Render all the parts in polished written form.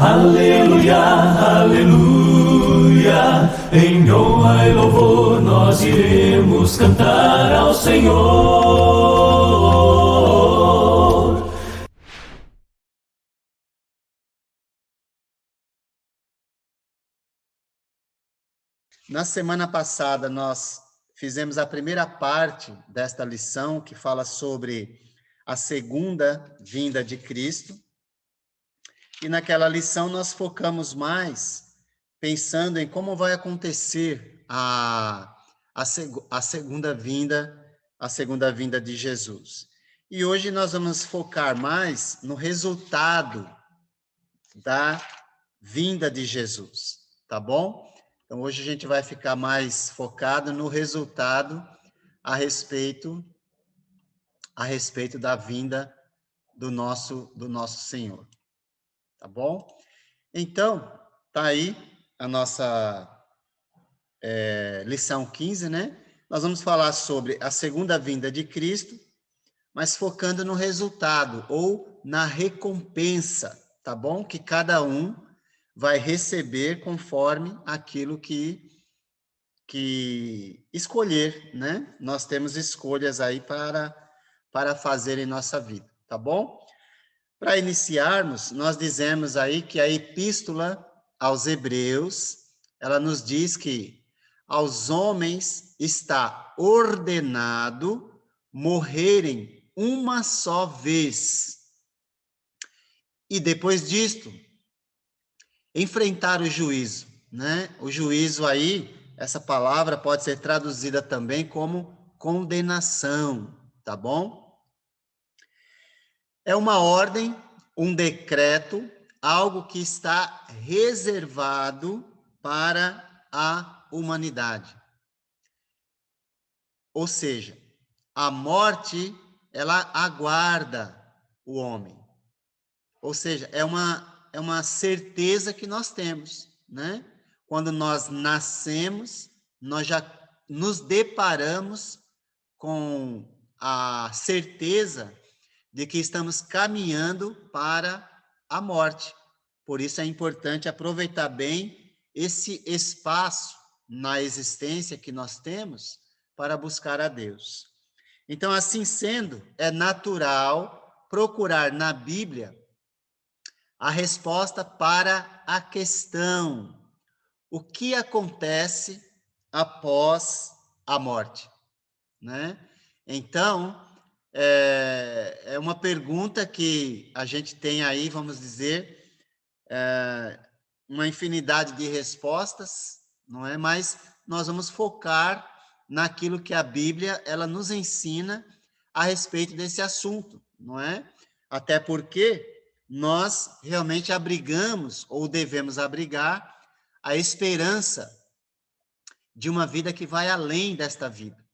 Aleluia, aleluia, em honra e louvor nós iremos cantar ao Senhor. Na semana passada, nós fizemos a primeira parte desta lição, que fala sobre a segunda vinda de Cristo. E naquela lição nós focamos mais pensando em como vai acontecer a segunda vinda de Jesus. E hoje nós vamos focar mais no resultado da vinda de Jesus, tá bom? Então hoje a gente vai ficar mais focado no resultado a respeito da vinda do nosso Senhor. Tá bom? Então, tá aí a nossa lição 15, né? Nós vamos falar sobre a segunda vinda de Cristo, mas focando no resultado ou na recompensa, tá bom? Que cada um vai receber conforme aquilo que escolher, né? Nós temos escolhas aí para fazer em nossa vida, tá bom? Para iniciarmos, nós dizemos aí que a epístola aos Hebreus, ela nos diz que aos homens está ordenado morrerem uma só vez. E depois disto, enfrentar o juízo, né? O juízo aí, essa palavra pode ser traduzida também como condenação, tá bom? É uma ordem, um decreto, algo que está reservado para a humanidade. Ou seja, a morte, ela aguarda o homem. Ou seja, é uma certeza que nós temos, né? Quando nós nascemos, nós já nos deparamos com a certeza de que estamos caminhando para a morte. Por isso é importante aproveitar bem esse espaço na existência que nós temos para buscar a Deus. Então, assim sendo, é natural procurar na Bíblia a resposta para a questão: o que acontece após a morte, né? Então, é uma pergunta que a gente tem aí, vamos dizer, uma infinidade de respostas, não é? Mas nós vamos focar naquilo que a Bíblia ela nos ensina a respeito desse assunto, não é? Até porque nós realmente abrigamos ou devemos abrigar a esperança de uma vida que vai além desta vida,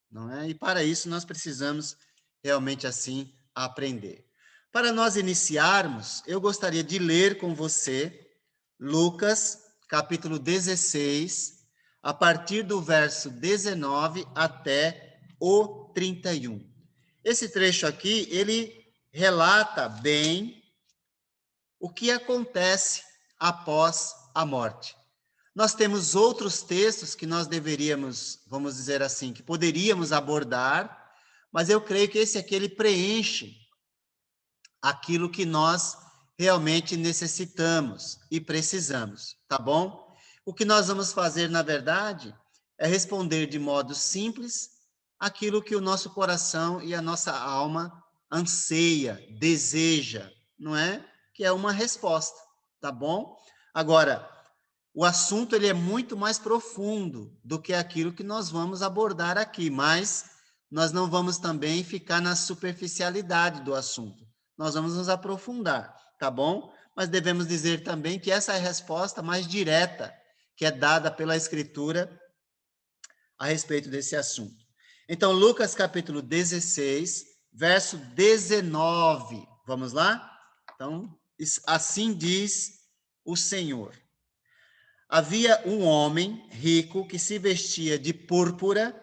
não é? E para isso nós precisamos realmente assim aprender. Para nós iniciarmos, eu gostaria de ler com você Lucas, capítulo 16, a partir do verso 19 até o 31. Esse trecho aqui, ele relata bem o que acontece após a morte. Nós temos outros textos que nós deveríamos, vamos dizer assim, que poderíamos abordar, mas eu creio que esse aqui ele preenche aquilo que nós realmente necessitamos e precisamos, tá bom? O que nós vamos fazer, na verdade, é responder de modo simples aquilo que o nosso coração e a nossa alma anseia, deseja, não é? Que é uma resposta, tá bom? Agora, o assunto ele é muito mais profundo do que aquilo que nós vamos abordar aqui, mas nós não vamos também ficar na superficialidade do assunto. Nós vamos nos aprofundar, tá bom? Mas devemos dizer também que essa é a resposta mais direta que é dada pela Escritura a respeito desse assunto. Então, Lucas capítulo 16, verso 19. Vamos lá? Então, assim diz o Senhor. Havia um homem rico que se vestia de púrpura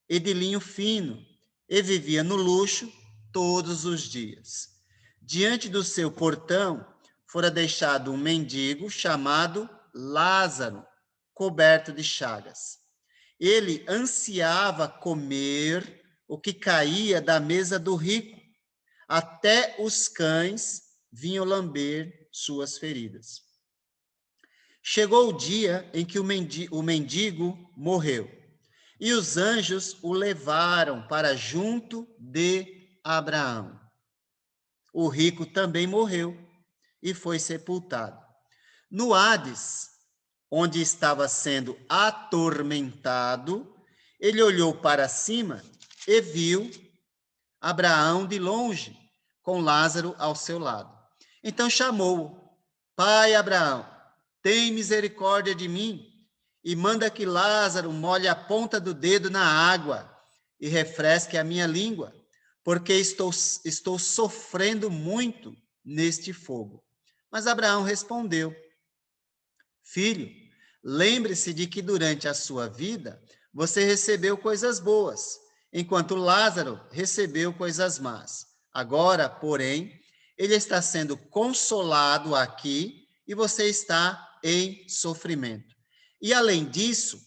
e de linho fino e vivia no luxo todos os dias. Diante do seu portão fora deixado um mendigo chamado Lázaro, coberto de chagas. Ele ansiava comer o que caía da mesa do rico, até os cães vinham lamber suas feridas. Chegou o dia em que o mendigo morreu, e os anjos o levaram para junto de Abraão. O rico também morreu e foi sepultado. No Hades, onde estava sendo atormentado, ele olhou para cima e viu Abraão de longe, com Lázaro ao seu lado. Então chamou-o: Pai Abraão, tem misericórdia de mim e manda que Lázaro molhe a ponta do dedo na água e refresque a minha língua, porque estou sofrendo muito neste fogo. Mas Abraão respondeu: Filho, lembre-se de que durante a sua vida você recebeu coisas boas, enquanto Lázaro recebeu coisas más. Agora, porém, ele está sendo consolado aqui e você está em sofrimento. E além disso,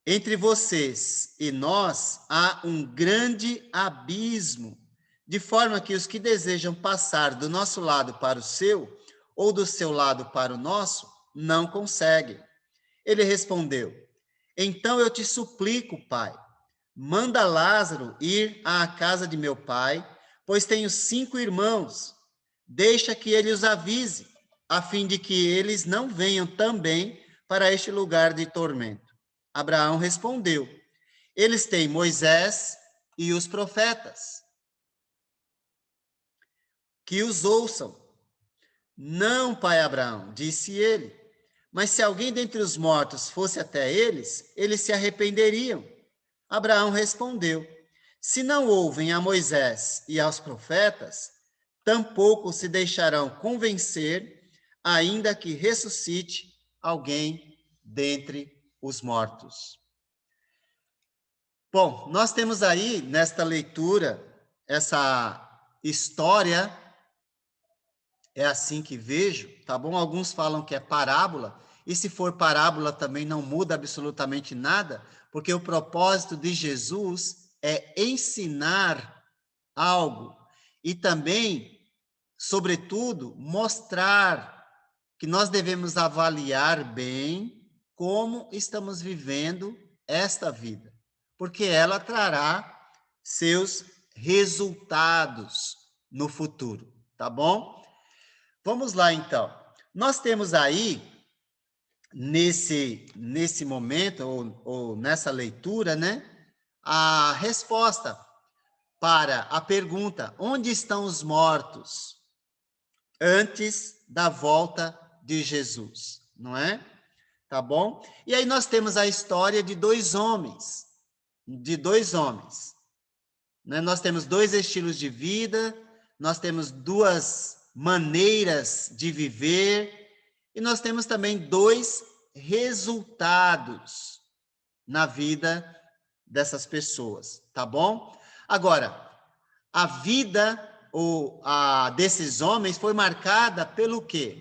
entre vocês e nós há um grande abismo, de forma que os que desejam passar do nosso lado para o seu, ou do seu lado para o nosso, não conseguem. Ele respondeu: Então eu te suplico, pai, manda Lázaro ir à casa de meu pai, pois tenho 5 irmãos. Deixa que ele os avise, a fim de que eles não venham também para este lugar de tormento. Abraão respondeu: Eles têm Moisés e os profetas, que os ouçam. Não, pai Abraão, disse ele, mas se alguém dentre os mortos fosse até eles, eles se arrependeriam. Abraão respondeu: Se não ouvem a Moisés e aos profetas, tampouco se deixarão convencer, ainda que ressuscite alguém dentre os mortos. Bom, nós temos aí nesta leitura essa história, é assim que vejo, tá bom? Alguns falam que é parábola, e se for parábola também não muda absolutamente nada, porque o propósito de Jesus é ensinar algo e também, sobretudo, mostrar que nós devemos avaliar bem como estamos vivendo esta vida, porque ela trará seus resultados no futuro, tá bom? Vamos lá, então. Nós temos aí, nesse momento, ou nessa leitura, né, a resposta para a pergunta: onde estão os mortos antes da volta de Jesus, não é? Tá bom? E aí nós temos a história de dois homens, né? Nós temos 2 estilos de vida, nós temos 2 maneiras de viver, e nós temos também 2 resultados na vida dessas pessoas, tá bom? Agora, a vida desses homens foi marcada pelo quê?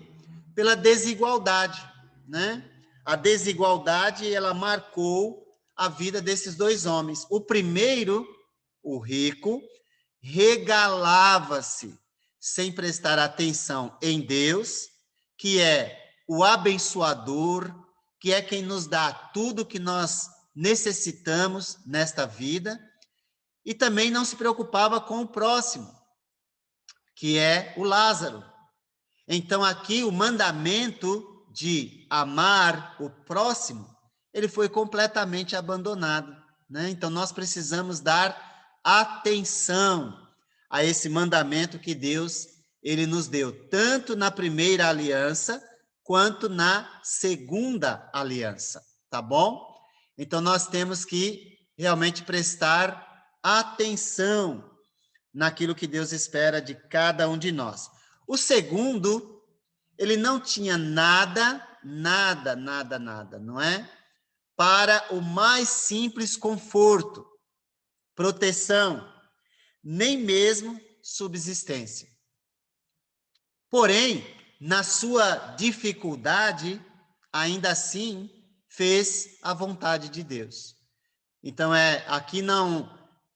Pela desigualdade, né? A desigualdade, ela marcou a vida desses 2 homens. O primeiro, o rico, regalava-se sem prestar atenção em Deus, que é o abençoador, que é quem nos dá tudo que nós necessitamos nesta vida, e também não se preocupava com o próximo, que é o Lázaro. Então, aqui, o mandamento de amar o próximo, ele foi completamente abandonado, né? Então, nós precisamos dar atenção a esse mandamento que Deus, ele nos deu, tanto na primeira aliança, quanto na segunda aliança, tá bom? Então, nós temos que realmente prestar atenção naquilo que Deus espera de cada um de nós. O segundo, ele não tinha nada, não é? Para o mais simples conforto, proteção, nem mesmo subsistência. Porém, na sua dificuldade, ainda assim, fez a vontade de Deus. Então, aqui não,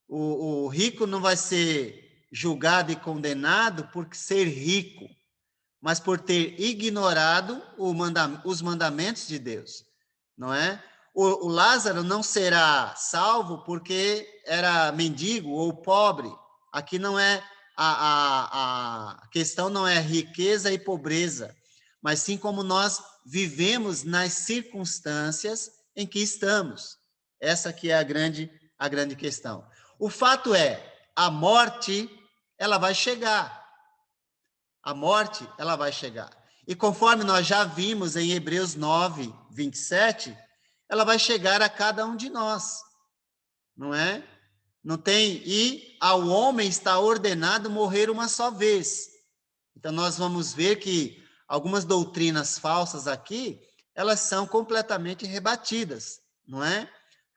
o rico não vai ser julgado e condenado por ser rico, mas por ter ignorado os mandamentos de Deus, não é? O Lázaro não será salvo porque era mendigo ou pobre. Aqui não é a questão não é riqueza e pobreza, mas sim como nós vivemos nas circunstâncias em que estamos. Essa que é a grande questão. O fato é, a morte, ela vai chegar. A morte, ela vai chegar. E conforme nós já vimos em Hebreus 9, 27, ela vai chegar a cada um de nós, não é? Não tem, e ao homem está ordenado morrer uma só vez. Então nós vamos ver que algumas doutrinas falsas aqui, elas são completamente rebatidas, não é?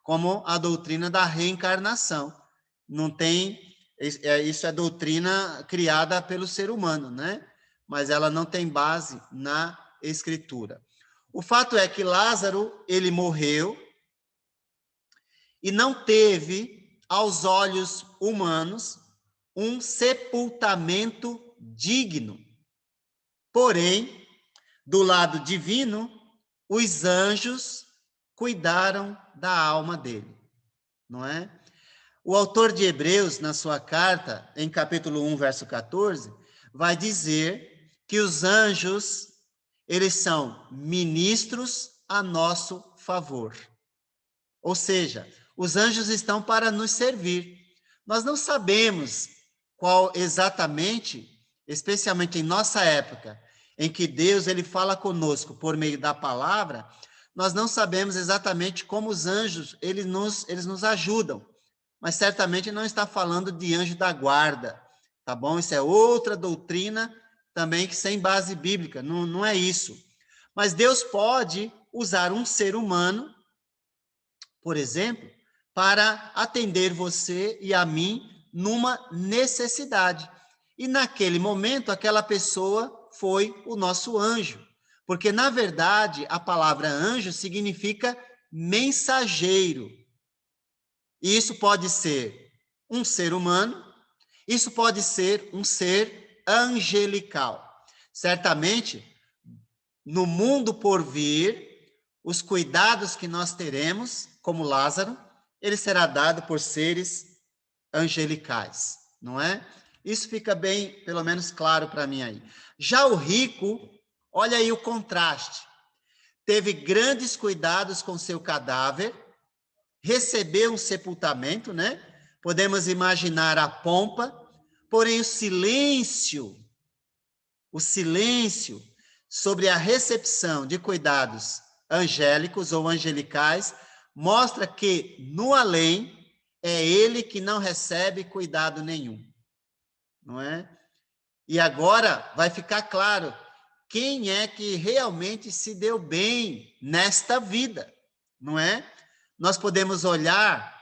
Como a doutrina da reencarnação. Não tem, isso é doutrina criada pelo ser humano, né? Mas ela não tem base na Escritura. O fato é que Lázaro, ele morreu e não teve, aos olhos humanos, um sepultamento digno. Porém, do lado divino, os anjos cuidaram da alma dele, não é? O autor de Hebreus, na sua carta, em capítulo 1, verso 14, vai dizer que os anjos, eles são ministros a nosso favor. Ou seja, os anjos estão para nos servir. Nós não sabemos qual exatamente, especialmente em nossa época, em que Deus ele fala conosco por meio da palavra, nós não sabemos exatamente como os anjos eles nos ajudam. Mas certamente não está falando de anjo da guarda, tá bom? Isso é outra doutrina também que sem base bíblica, não é isso. Mas Deus pode usar um ser humano, por exemplo, para atender você e a mim numa necessidade. E naquele momento, aquela pessoa foi o nosso anjo. Porque, na verdade, a palavra anjo significa mensageiro. E isso pode ser um ser humano, isso pode ser um ser angelical. Certamente, no mundo por vir, os cuidados que nós teremos, como Lázaro, ele será dado por seres angelicais, não é? Isso fica bem, pelo menos claro para mim aí. Já o rico, olha aí o contraste. Teve grandes cuidados com seu cadáver, recebeu um sepultamento, né? Podemos imaginar a pompa, porém o silêncio sobre a recepção de cuidados angélicos ou angelicais mostra que no além é ele que não recebe cuidado nenhum, não é? E agora vai ficar claro quem é que realmente se deu bem nesta vida, não é? Nós podemos olhar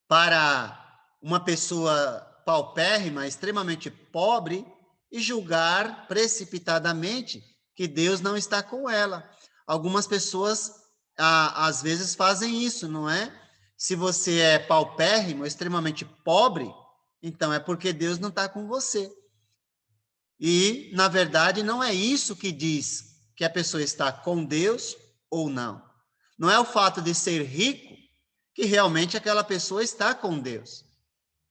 para uma pessoa paupérrima, extremamente pobre, e julgar precipitadamente que Deus não está com ela. Algumas pessoas, às vezes, fazem isso, não é? Se você é paupérrimo, extremamente pobre, então é porque Deus não está com você. E, na verdade, não é isso que diz que a pessoa está com Deus ou não. Não é o fato de ser rico que realmente aquela pessoa está com Deus,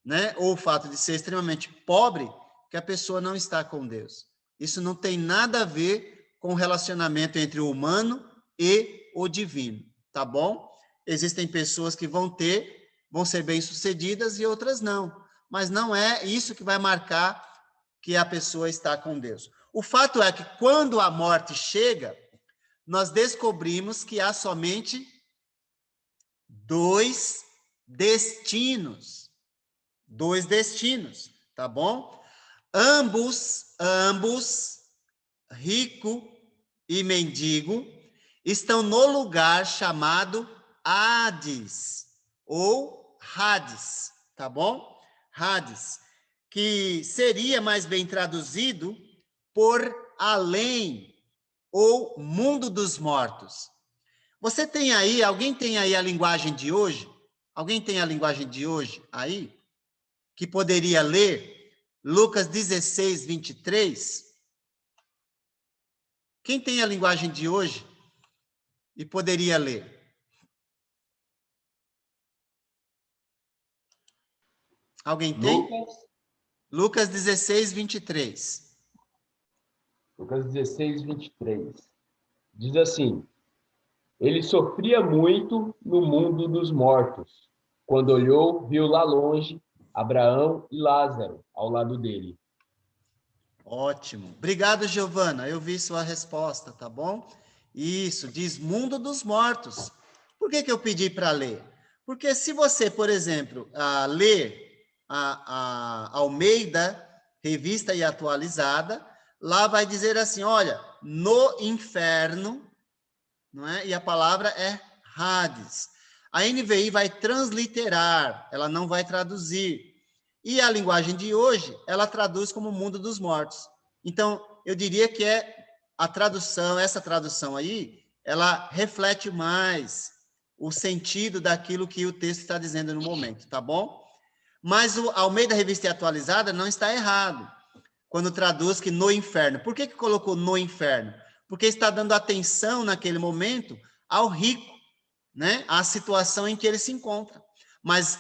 né? Ou o fato de ser extremamente pobre que a pessoa não está com Deus. Isso não tem nada a ver com o relacionamento entre o humano e o divino, tá bom? Existem pessoas que vão ser bem-sucedidas e outras não, mas não é isso que vai marcar que a pessoa está com Deus. O fato é que quando a morte chega, nós descobrimos que há somente dois destinos, tá bom? Ambos, rico e mendigo, estão no lugar chamado Hades, ou Hades, tá bom? Hades, que seria mais bem traduzido por além ou mundo dos mortos. Você tem aí, alguém tem aí a linguagem de hoje? Alguém tem a linguagem de hoje aí? Que poderia ler Lucas 16, 23? Quem tem a linguagem de hoje e poderia ler? Alguém tem? Lucas 16, 23. Lucas 16, 23. Diz assim: ele sofria muito no mundo dos mortos. Quando olhou, viu lá longe Abraão e Lázaro ao lado dele. Ótimo. Obrigado, Giovana. Eu vi sua resposta, tá bom? Isso, diz mundo dos mortos. Por que eu pedi para ler? Porque se você, por exemplo, ler a Almeida, revista e atualizada, lá vai dizer assim, olha, no inferno, não é? E a palavra é Hades. A NVI vai transliterar, ela não vai traduzir. E a linguagem de hoje, ela traduz como mundo dos mortos. Então, eu diria que a tradução, essa tradução aí, ela reflete mais o sentido daquilo que o texto está dizendo no momento, tá bom? Mas o Almeida Revista e Atualizada não está errado quando traduz que no inferno. Por que colocou no inferno? Porque está dando atenção naquele momento ao rico, né? À situação em que ele se encontra. Mas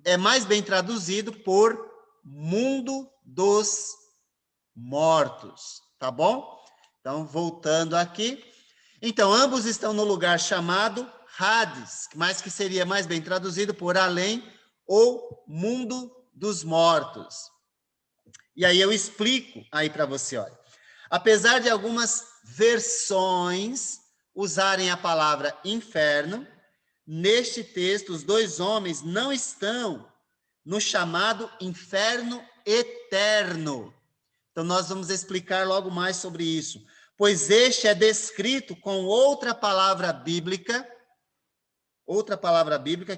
é mais bem traduzido por mundo dos mortos, tá bom? Então, voltando aqui. Então, ambos estão no lugar chamado Hades, mas que seria mais bem traduzido por além ou mundo dos mortos. E aí eu explico aí para você, olha. Apesar de algumas versões usarem a palavra inferno, neste texto os dois homens não estão no chamado inferno eterno. Então nós vamos explicar logo mais sobre isso, pois este é descrito com outra palavra bíblica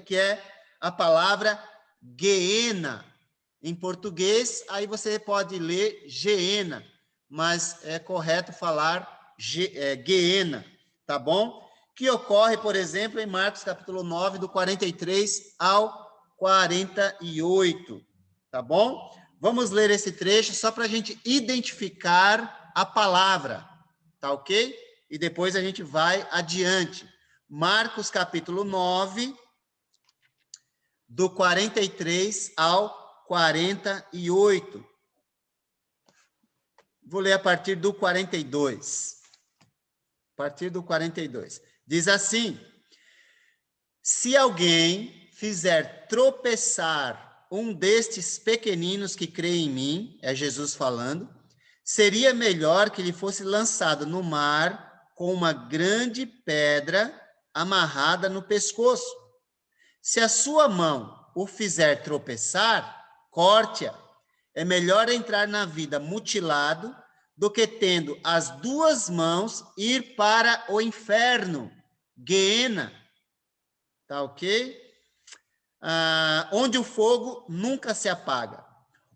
que é a palavra Geena. Em português, aí você pode ler Geena, mas é correto falar Geena, tá bom? Que ocorre, por exemplo, em Marcos capítulo 9, do 43 ao 48, tá bom? Vamos ler esse trecho só para a gente identificar a palavra, tá ok? E depois a gente vai adiante. Marcos capítulo 9, do 43 ao 48. Vou ler a partir do 42. A partir do 42. Diz assim: se alguém fizer tropeçar um destes pequeninos que crê em mim, é Jesus falando, seria melhor que ele fosse lançado no mar com uma grande pedra amarrada no pescoço. Se a sua mão o fizer tropeçar, corte-a. É melhor entrar na vida mutilado do que tendo as duas mãos ir para o inferno, Geena, tá ok? Onde o fogo nunca se apaga,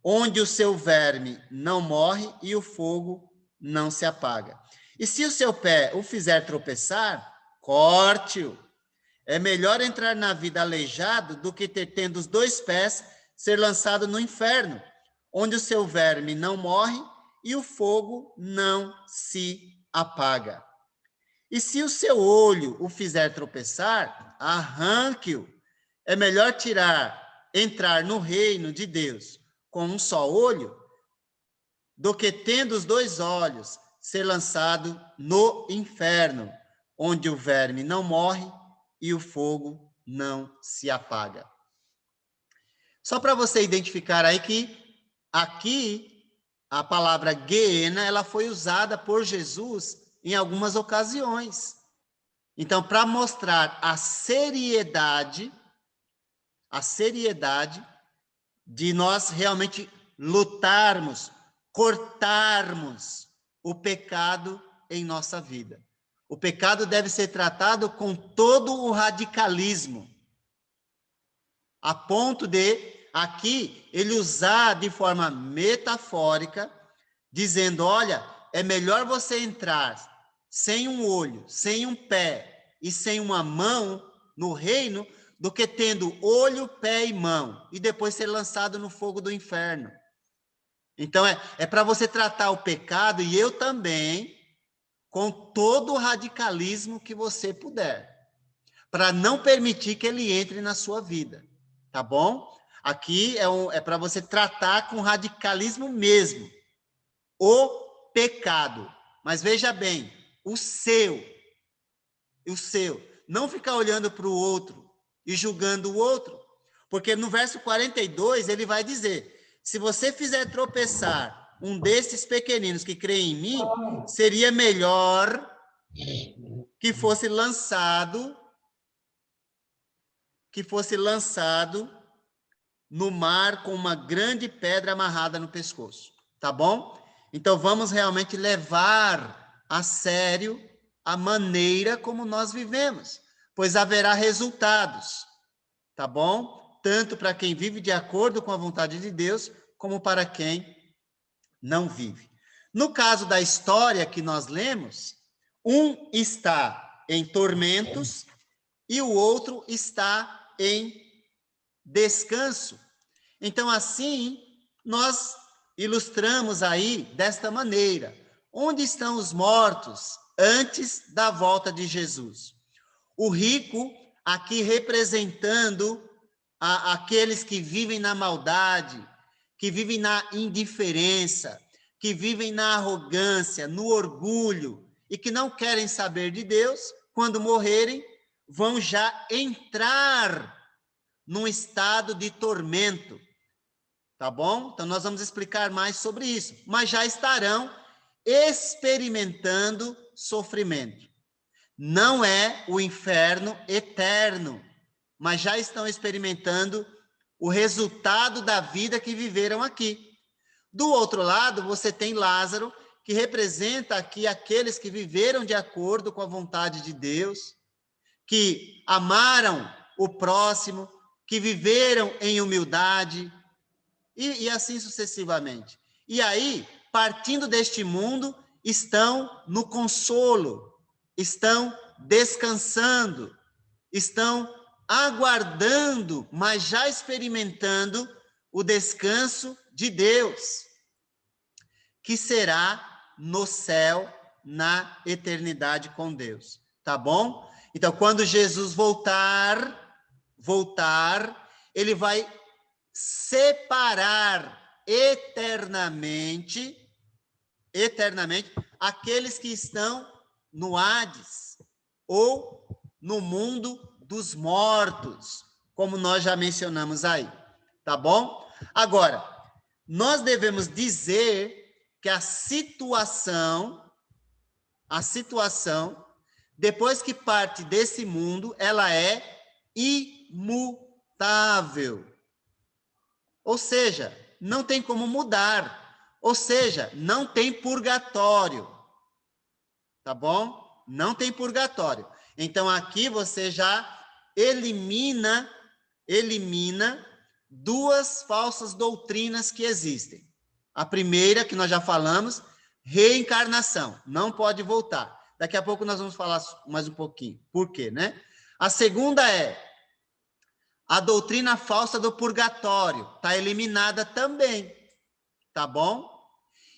onde o seu verme não morre e o fogo não se apaga. E se o seu pé o fizer tropeçar, corte-o. É melhor entrar na vida aleijado do que ter, tendo os dois pés, ser lançado no inferno, onde o seu verme não morre e o fogo não se apaga. E se o seu olho o fizer tropeçar, arranque-o. É melhor entrar no reino de Deus com um só olho, do que tendo os dois olhos, ser lançado no inferno, onde o verme não morre e o fogo não se apaga. Só para você identificar aí que aqui a palavra Geena, ela foi usada por Jesus em algumas ocasiões. Então, para mostrar a seriedade de nós realmente lutarmos, cortarmos o pecado em nossa vida. O pecado deve ser tratado com todo o radicalismo, a ponto de, aqui, ele usar de forma metafórica, dizendo, olha, é melhor você entrar sem um olho, sem um pé e sem uma mão no reino, do que tendo olho, pé e mão, e depois ser lançado no fogo do inferno. Então, é para você tratar o pecado, e eu também, com todo o radicalismo que você puder, para não permitir que ele entre na sua vida, tá bom? Aqui é para você tratar com radicalismo mesmo, o pecado. Mas veja bem, o seu, não ficar olhando para o outro e julgando o outro, porque no verso 42 ele vai dizer, se você fizer tropeçar um desses pequeninos que creem em mim, seria melhor que fosse lançado no mar com uma grande pedra amarrada no pescoço, tá bom? Então vamos realmente levar a sério a maneira como nós vivemos, pois haverá resultados, tá bom? Tanto para quem vive de acordo com a vontade de Deus, como para quem não vive. No caso da história que nós lemos, um está em tormentos e o outro está em descanso. Então, assim, nós ilustramos aí desta maneira. Onde estão os mortos antes da volta de Jesus? O rico, aqui representando aqueles que vivem na maldade, que vivem na indiferença, que vivem na arrogância, no orgulho, e que não querem saber de Deus, quando morrerem, vão já entrar num estado de tormento, tá bom? Então, nós vamos explicar mais sobre isso, mas já estarão experimentando sofrimento. Não é o inferno eterno, mas já estão experimentando o resultado da vida que viveram aqui. Do outro lado, você tem Lázaro, que representa aqui aqueles que viveram de acordo com a vontade de Deus, que amaram o próximo, que viveram em humildade, e assim sucessivamente. E aí, partindo deste mundo, estão no consolo, estão descansando, estão aguardando, mas já experimentando o descanso de Deus, que será no céu, na eternidade com Deus. Tá bom? Então, quando Jesus voltar, ele vai separar eternamente aqueles que estão no Hades ou no mundo dos mortos, como nós já mencionamos aí, tá bom? Agora, nós devemos dizer que a situação, depois que parte desse mundo, ela é imutável. Ou seja, não tem como mudar. Ou seja, não tem purgatório. Tá bom? Não tem purgatório. Então, aqui você já elimina duas falsas doutrinas que existem. A primeira, que nós já falamos, reencarnação. Não pode voltar. Daqui a pouco nós vamos falar mais um pouquinho. Por quê, né? A segunda é a doutrina falsa do purgatório. Está eliminada também. Tá bom?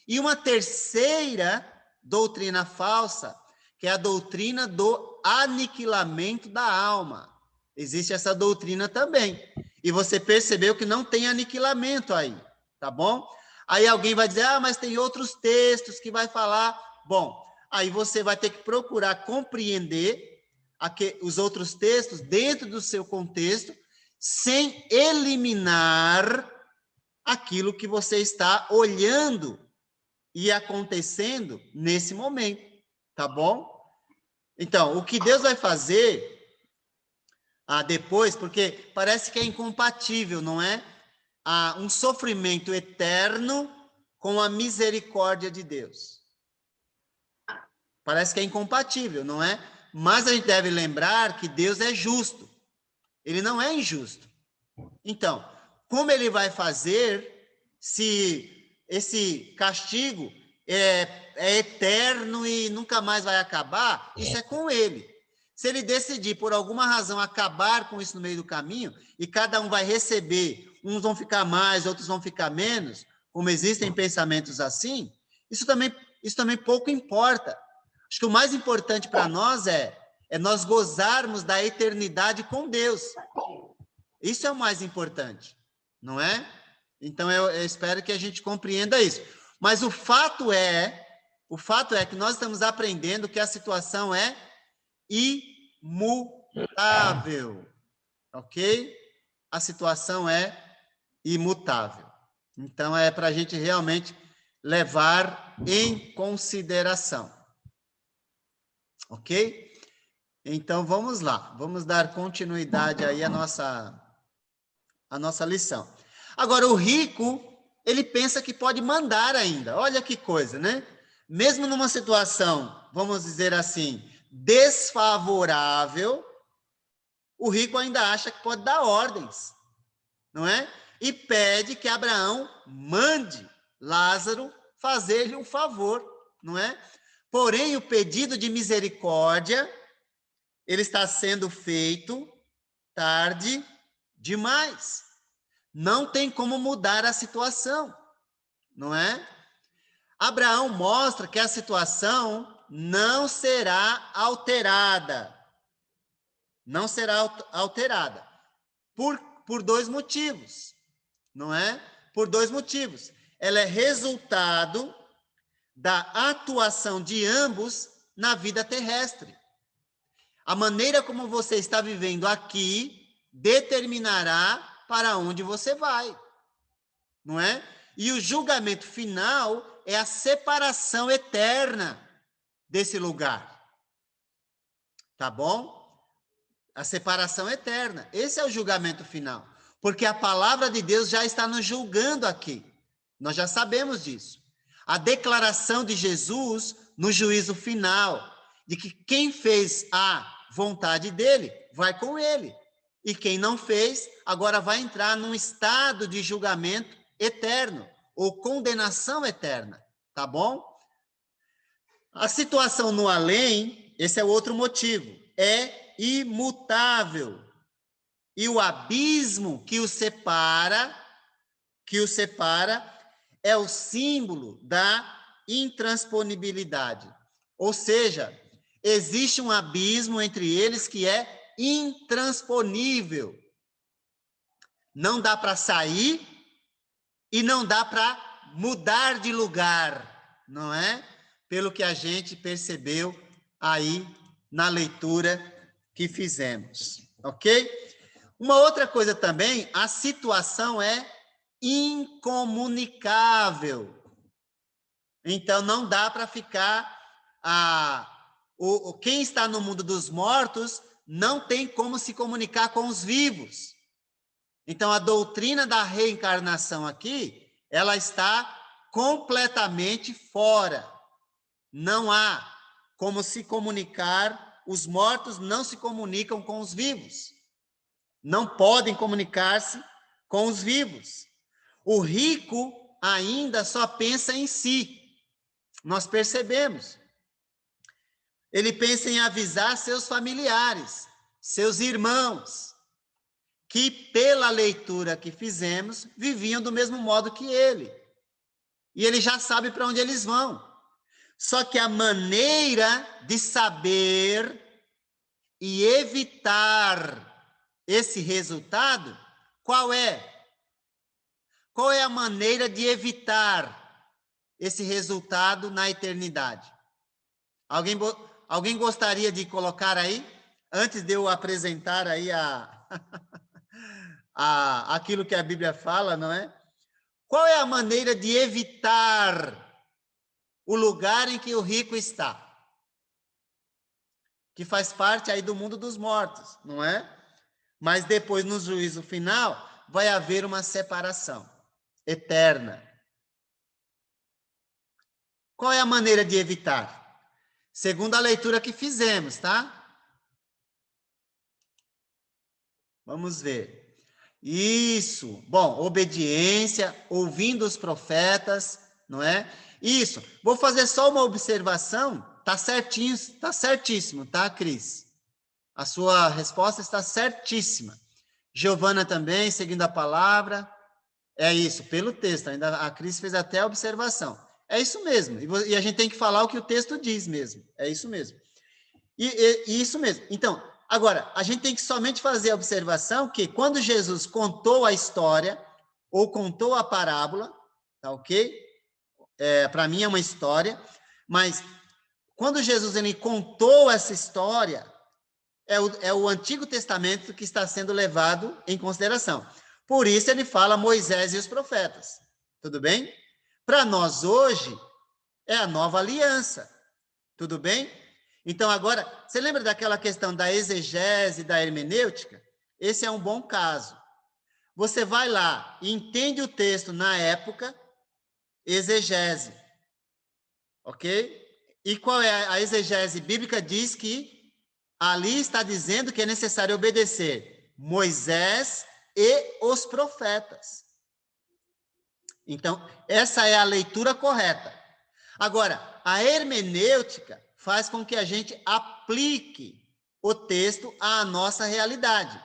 E uma terceira doutrina falsa, que é a doutrina do aniquilamento da alma. Existe essa doutrina também. E você percebeu que não tem aniquilamento aí, tá bom? Aí alguém vai dizer, mas tem outros textos que vai falar. Bom, aí você vai ter que procurar compreender os outros textos dentro do seu contexto, sem eliminar aquilo que você está olhando e acontecendo nesse momento, tá bom? Então, o que Deus vai fazer depois, porque parece que é incompatível, não é? Um sofrimento eterno com a misericórdia de Deus. Parece que é incompatível, não é? Mas a gente deve lembrar que Deus é justo. Ele não é injusto. Então, como ele vai fazer se esse castigo é eterno e nunca mais vai acabar, isso é com ele. Se ele decidir, por alguma razão, acabar com isso no meio do caminho, e cada um vai receber, uns vão ficar mais, outros vão ficar menos, como existem pensamentos assim, isso também pouco importa. Acho que o mais importante para nós é nós gozarmos da eternidade com Deus. Isso é o mais importante, não é? Então, eu espero que a gente compreenda isso. Mas o fato é que nós estamos aprendendo que a situação é imutável, ok? A situação é imutável. Então, é para a gente realmente levar em consideração, ok? Então, vamos lá, vamos dar continuidade aí à nossa lição. Agora, o rico, ele pensa que pode mandar ainda, olha que coisa, né? Mesmo numa situação, vamos dizer assim, desfavorável, o rico ainda acha que pode dar ordens, não é? E pede que Abraão mande Lázaro fazer-lhe um favor, não é? Porém, o pedido de misericórdia, ele está sendo feito tarde demais. Não tem como mudar a situação, não é? Abraão mostra que a situação não será alterada. Não será alterada. Por dois motivos, não é? Por dois motivos. Ela é resultado da atuação de ambos na vida terrestre. A maneira como você está vivendo aqui determinará para onde você vai, não é? E o julgamento final é a separação eterna desse lugar. Tá bom? A separação eterna. Esse é o julgamento final. Porque a palavra de Deus já está nos julgando aqui. Nós já sabemos disso. A declaração de Jesus no juízo final, de que quem fez a vontade dele, vai com ele. E quem não fez, agora vai entrar num estado de julgamento eterno, ou condenação eterna. Tá bom? A situação no além, esse é o outro motivo, é imutável. E o abismo que o separa, é o símbolo da intransponibilidade. Ou seja, existe um abismo entre eles que é intransponível. Não dá para sair e não dá para mudar de lugar, não é? Pelo que a gente percebeu aí na leitura que fizemos, ok? Uma outra coisa também, a situação é incomunicável. Então, não dá para ficar... quem está no mundo dos mortos não tem como se comunicar com os vivos. Então, a doutrina da reencarnação aqui, ela está completamente fora. Não há como se comunicar, os mortos não se comunicam com os vivos. Não podem comunicar-se com os vivos. O rico ainda só pensa em si. Nós percebemos. Ele pensa em avisar seus familiares, seus irmãos, que pela leitura que fizemos, viviam do mesmo modo que ele. E ele já sabe para onde eles vão. Só que a maneira de saber e evitar esse resultado, qual é? Qual é a maneira de evitar esse resultado na eternidade? Alguém gostaria de colocar aí, antes de eu apresentar aí aquilo que a Bíblia fala, não é? Qual é a maneira de evitar o lugar em que o rico está? Que faz parte aí do mundo dos mortos, não é? Mas depois, no juízo final, vai haver uma separação eterna. Qual é a maneira de evitar? Segundo a leitura que fizemos, tá? Vamos ver. Isso. Bom, obediência, ouvindo os profetas, não é? Isso. Vou fazer só uma observação. Tá certinho, tá certíssimo, tá, Cris? A sua resposta está certíssima. Giovana também, seguindo a palavra. É isso, pelo texto. Ainda a Cris fez até a observação. É isso mesmo. E a gente tem que falar o que o texto diz mesmo. É isso mesmo. E isso mesmo. Então, agora, a gente tem que somente fazer a observação que quando Jesus contou a história, ou contou a parábola, tá ok? Para mim é uma história, mas quando Jesus ele contou essa história, é o Antigo Testamento que está sendo levado em consideração. Por isso ele fala Moisés e os profetas. Tudo bem? Para nós hoje, é a nova aliança. Tudo bem? Então agora, você lembra daquela questão da exegese e da hermenêutica? Esse é um bom caso. Você vai lá e entende o texto na época, exegese. Ok? E qual é a exegese bíblica? Diz que ali está dizendo que é necessário obedecer Moisés e os profetas. Então, essa é a leitura correta. Agora, a hermenêutica faz com que a gente aplique o texto à nossa realidade.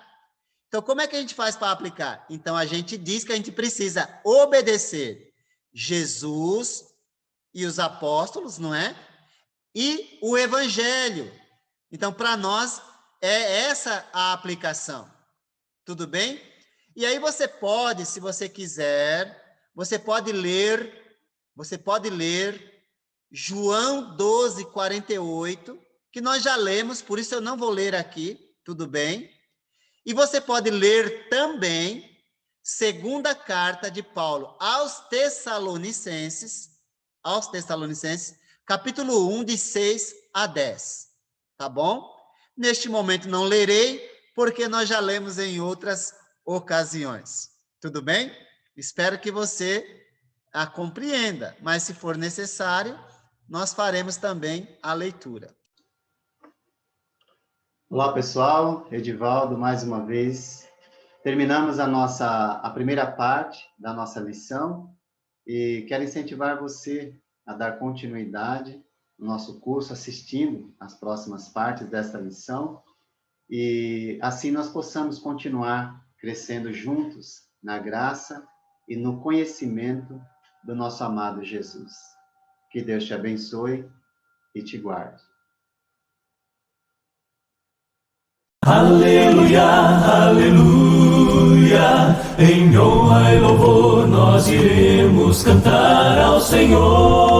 Então, como é que a gente faz para aplicar? Então, a gente diz que a gente precisa obedecer Jesus e os apóstolos, não é? E o evangelho. Então, para nós, é essa a aplicação. Tudo bem? E aí você pode, se você quiser, você pode ler João 12:48, que nós já lemos, por isso eu não vou ler aqui, tudo bem? E você pode ler também segunda carta de Paulo aos Tessalonicenses, capítulo 1, de 6 a 10, tá bom? Neste momento não lerei, porque nós já lemos em outras ocasiões. Tudo bem? Espero que você a compreenda, mas se for necessário, nós faremos também a leitura. Olá, pessoal. Edivaldo, mais uma vez. Terminamos a primeira parte da nossa lição e quero incentivar você a dar continuidade no nosso curso, assistindo as próximas partes desta lição, e assim nós possamos continuar crescendo juntos na graça e no conhecimento do nosso amado Jesus. Que Deus te abençoe e te guarde. Aleluia, aleluia, em honra e louvor nós iremos cantar ao Senhor.